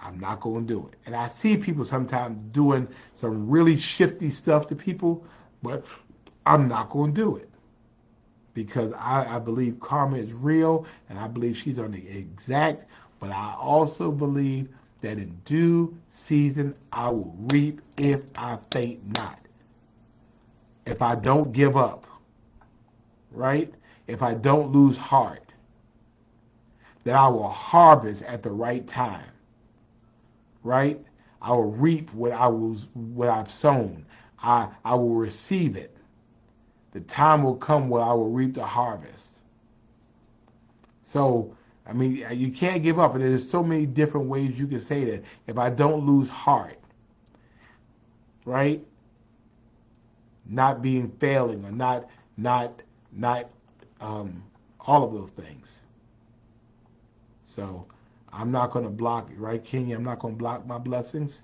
I'm not going to do it. And I see people sometimes doing some really shifty stuff to people, but I'm not going to do it, because I believe karma is real, and I believe she's on the exact, but I also believe that in due season I will reap if I faint not. If I don't give up, right? If I don't lose heart, that I will harvest at the right time, right? I will reap what I've sown. I will receive it. The time will come where I will reap the harvest. So, I mean, you can't give up, and there's so many different ways you can say that. If I don't lose heart, right? Not being failing, or not all of those things. So I'm not going to block, right, Kenya? I'm not going to block my blessings.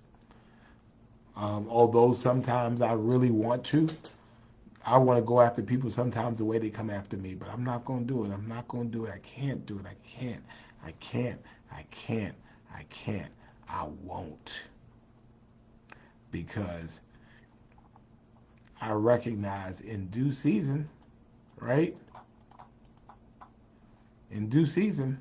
Although sometimes I really want to. I want to go after people sometimes the way they come after me, but I'm not going to do it. I'm not going to do it. I can't do it. I can't. I can't. I can't. I can't. I won't. Because I recognize in due season, right? In due season,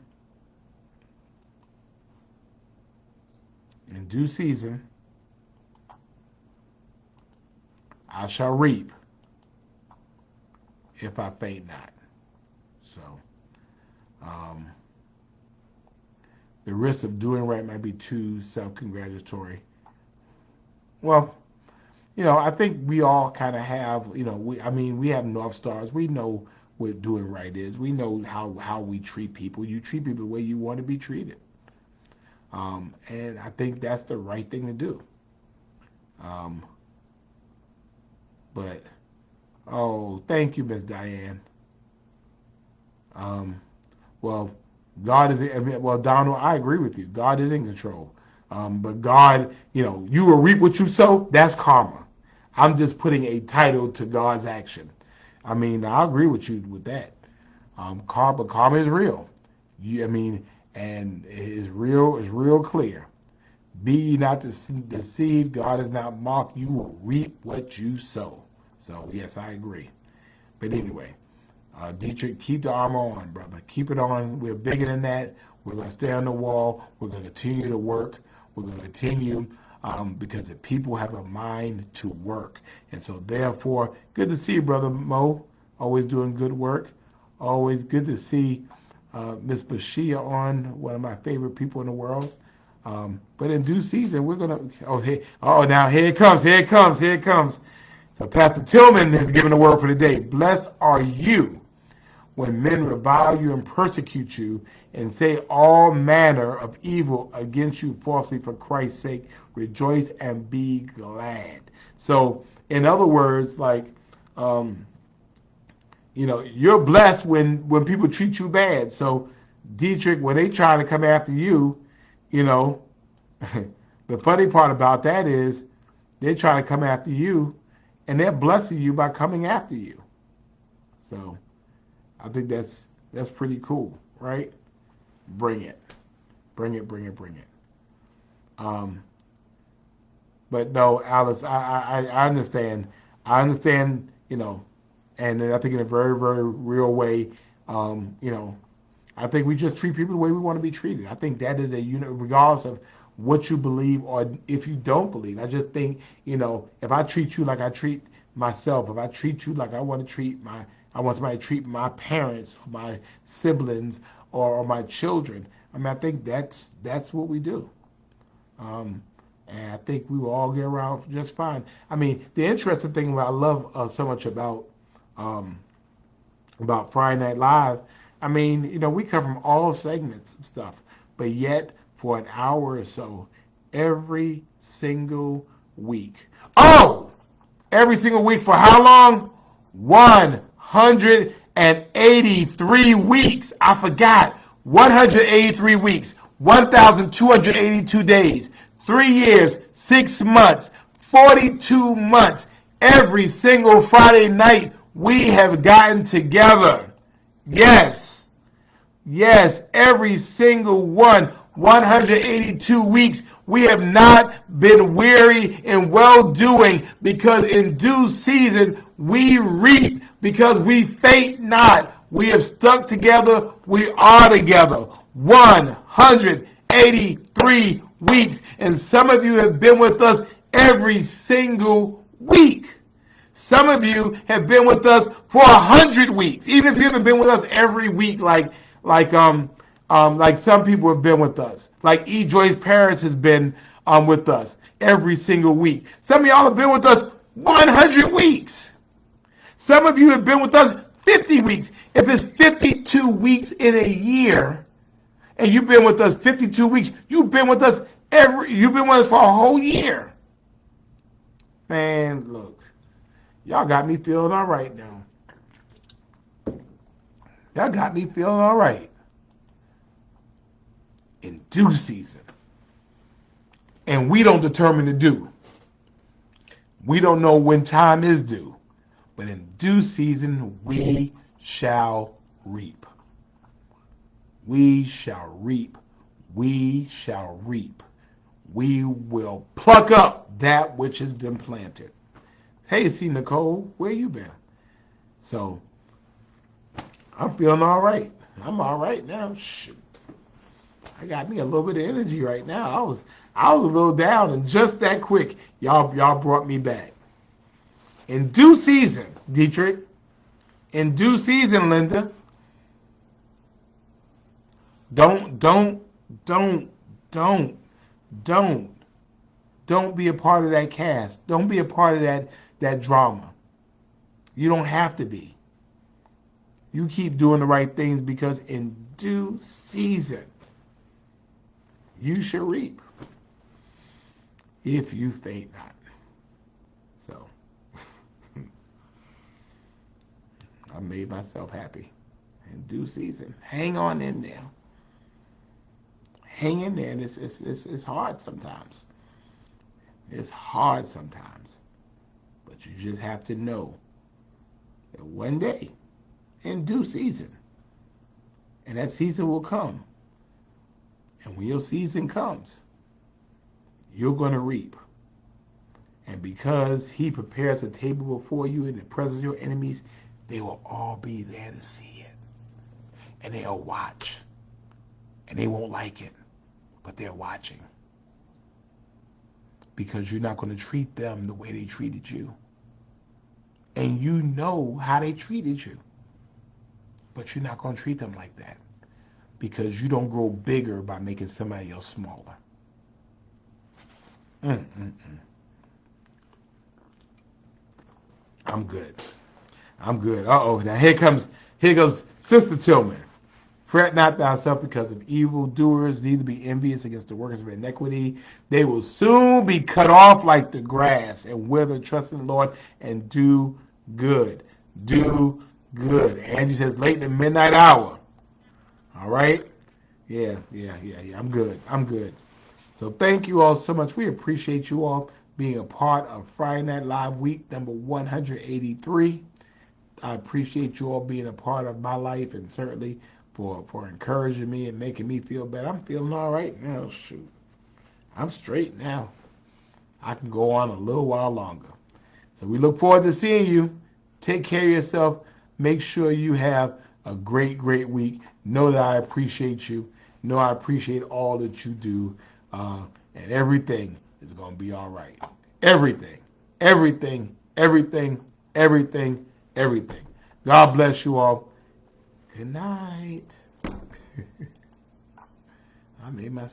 I shall reap if I faint not. So, the risk of doing right might be too self-congratulatory. Well, I think we all kind of have, we have North Stars. We know what doing right is. We know how we treat people. You treat people the way you want to be treated. And I think that's the right thing to do. But, thank you, Miss Diane. Well, God is, Donald, I agree with you. God is in control. But God, you will reap what you sow. That's karma. I'm just putting a title to God's action. I mean, I agree with you with that. Karma is real. And it is real clear. Be ye not deceived. God is not mocked. You will reap what you sow. So, yes, I agree. But anyway, Dietrich, keep the armor on, brother. Keep it on. We're bigger than that. We're going to stay on the wall. We're going to continue to work. We're going to continue because the people have a mind to work. And so, therefore, good to see you, Brother Mo. Always doing good work. Always good to see Miss Bashia on, one of my favorite people in the world. But in due season, we're going to. Now here it comes. Here it comes. Here it comes. So, Pastor Tillman has given the word for the day. Blessed are you when men revile you and persecute you and say all manner of evil against you falsely for Christ's sake. Rejoice and be glad. So, in other words, like, you're blessed when people treat you bad. So, Dietrich, when they try to come after you, the funny part about that is they try to come after you and they're blessing you by coming after you. So, I think that's pretty cool, right? Bring it. Bring it, bring it, bring it. But no, Alice, I understand. I understand, and I think in a very, very real way, I think we just treat people the way we want to be treated. I think that is regardless of what you believe or if you don't believe. I just think, if I treat you like I treat myself, if I treat you like I want somebody to treat my parents, or my siblings, or my children. I think that's what we do. And I think we will all get around just fine. The interesting thing what I love so much about Friday Night Live, we come from all segments of stuff, but yet for an hour or so, every single week. Oh! Every single week for how long? 183 weeks. I forgot. 183 weeks. 1,282 days. 3 years, 6 months, 42 months. Every single Friday night we have gotten together. Yes. Yes, every single one. 182 weeks. We have not been weary in well-doing, because in due season we reap, because we faint not. We have stuck together. We are together. 183 weeks. And some of you have been with us every single week. Some of you have been with us for 100 weeks. Even if you haven't been with us every week, like some people have been with us. Like E. Joyce Paris has been with us every single week. Some of y'all have been with us 100 weeks. Some of you have been with us 50 weeks. If it's 52 weeks in a year, and you've been with us 52 weeks, you've been with us for a whole year. Man, look, y'all got me feeling all right now. Y'all got me feeling all right. In due season. And we don't determine the due. We don't know when time is due. But in due season, we shall reap. We shall reap. We shall reap. We will pluck up that which has been planted. Hey, see, Nicole, where you been? So, I'm feeling all right. I'm all right now. Shoot. I got me a little bit of energy right now. I was a little down, and just that quick, y'all brought me back. In due season, Dietrich. In due season, Linda. Don't be a part of that cast. Don't be a part of that drama. You don't have to be. You keep doing the right things, because in due season, you shall reap if you faint not. So, I made myself happy. In due season, hang on in there. Hang in there. And it's hard sometimes. It's hard sometimes. But you just have to know that one day, in due season, and that season will come. And when your season comes, you're going to reap. And because he prepares a table before you in the presence of your enemies, they will all be there to see it. And they'll watch. And they won't like it, but they're watching. because you're not going to treat them the way they treated you. And you know how they treated you. But you're not going to treat them like that because you don't grow bigger by making somebody else smaller. I'm good. I'm good. Uh-oh. Now here goes Sister Tillman. Fret not thyself because of evildoers, neither be envious against the workers of iniquity. They will soon be cut off like the grass and wither. Trust in the Lord and do good. Do good. Angie says late in the midnight hour. All right? Yeah. I'm good. I'm good. So thank you all so much. We appreciate you all being a part of Friday Night Live week number 183. I appreciate you all being a part of my life and certainly for encouraging me and making me feel better. I'm feeling all right now. Shoot. I'm straight now. I can go on a little while longer. So we look forward to seeing you. Take care of yourself. Make sure you have a great, great week. Know that I appreciate you. Know I appreciate all that you do. And everything is going to be all right. Everything. Everything. Everything. Everything. Everything. God bless you all. Good night. I made myself.